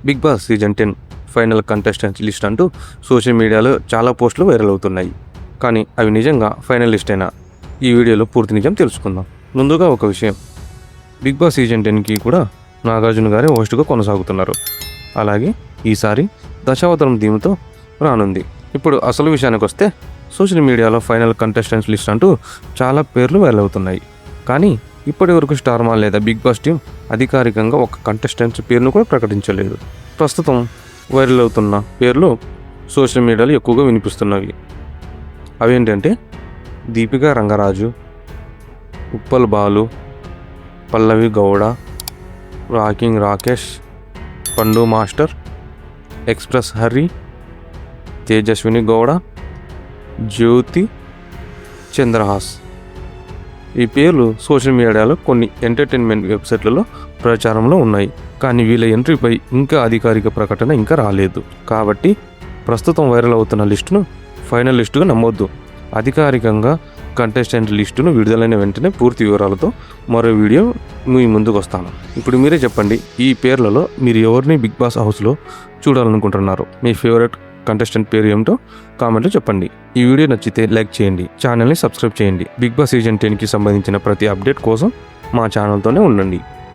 Big Boss season 10 final contestants list అంటూ social మీడియాలో చాలా పోస్టులు వైరల్ అవుతున్నాయి. కానీ అవి నిజంగా ఫైనల్ లిస్టేనా? ఈ వీడియోలో పూర్తి నిజం తెలుసుకుందాం. ముందుగా ఒక విషయం, బిగ్ బాస్ సీజన్ 10కి కూడా నాగార్జున గారే హోస్ట్గా కొనసాగుతున్నారు. అలాగే ఈసారి దశావతారం థీమ్తో రానుంది. ఇప్పుడు అసలు విషయానికి వస్తే, సోషల్ మీడియాలో ఫైనల్ కంటెస్టెంట్స్ లిస్ట్ అంటూ చాలా పేర్లు వైరల్ అవుతున్నాయి. కానీ ఇప్పటి వరకు స్టార్ మా లేదా బిగ్ బాస్ టీం అధికారికంగా ఒక కంటెస్టెంట్స్ పేరును కూడా ప్రకటించలేదు. ప్రస్తుతం వైరల్ అవుతున్న పేర్లు సోషల్ మీడియాలో ఎక్కువగా వినిపిస్తున్నవి. అవేంటంటే దీపికా రంగరాజు, ఉప్పల్ బాలు, పల్లవి గౌడ, రాకింగ్ రాకేష్, పండు మాస్టర్, ఎక్స్ప్రెస్ హరి, తేజస్విని గౌడ, జ్యోతి, చంద్రహాస్. ఈ పేర్లు సోషల్ మీడియాలో కొన్ని ఎంటర్టైన్మెంట్ వెబ్సైట్లలో ప్రచారంలో ఉన్నాయి. కానీ వీళ్ళ ఎంట్రీపై ఇంకా అధికారిక ప్రకటన ఇంకా రాలేదు. కాబట్టి ప్రస్తుతం వైరల్ అవుతున్న లిస్టును ఫైనల్ లిస్టుగా నమ్మొద్దు. అధికారికంగా కంటెస్టెంట్ లిస్టును విడుదలైన వెంటనే పూర్తి వివరాలతో మరో వీడియో మీ ముందుకు వస్తాను. ఇప్పుడు మీరే చెప్పండి, ఈ పేర్లలో మీరు ఎవరిని బిగ్ బాస్ హౌస్లో చూడాలనుకుంటున్నారు? మీ ఫేవరెట్ కంటెస్టెంట్ పేరు ఏమిటో కామెంట్లో చెప్పండి. ఈ వీడియో నచ్చితే లైక్ చేయండి, ఛానల్ని సబ్స్క్రైబ్ చేయండి. బిగ్ బాస్ సీజన్ 10కి సంబంధించిన ప్రతి అప్డేట్ కోసం మా ఛానల్తోనే ఉండండి.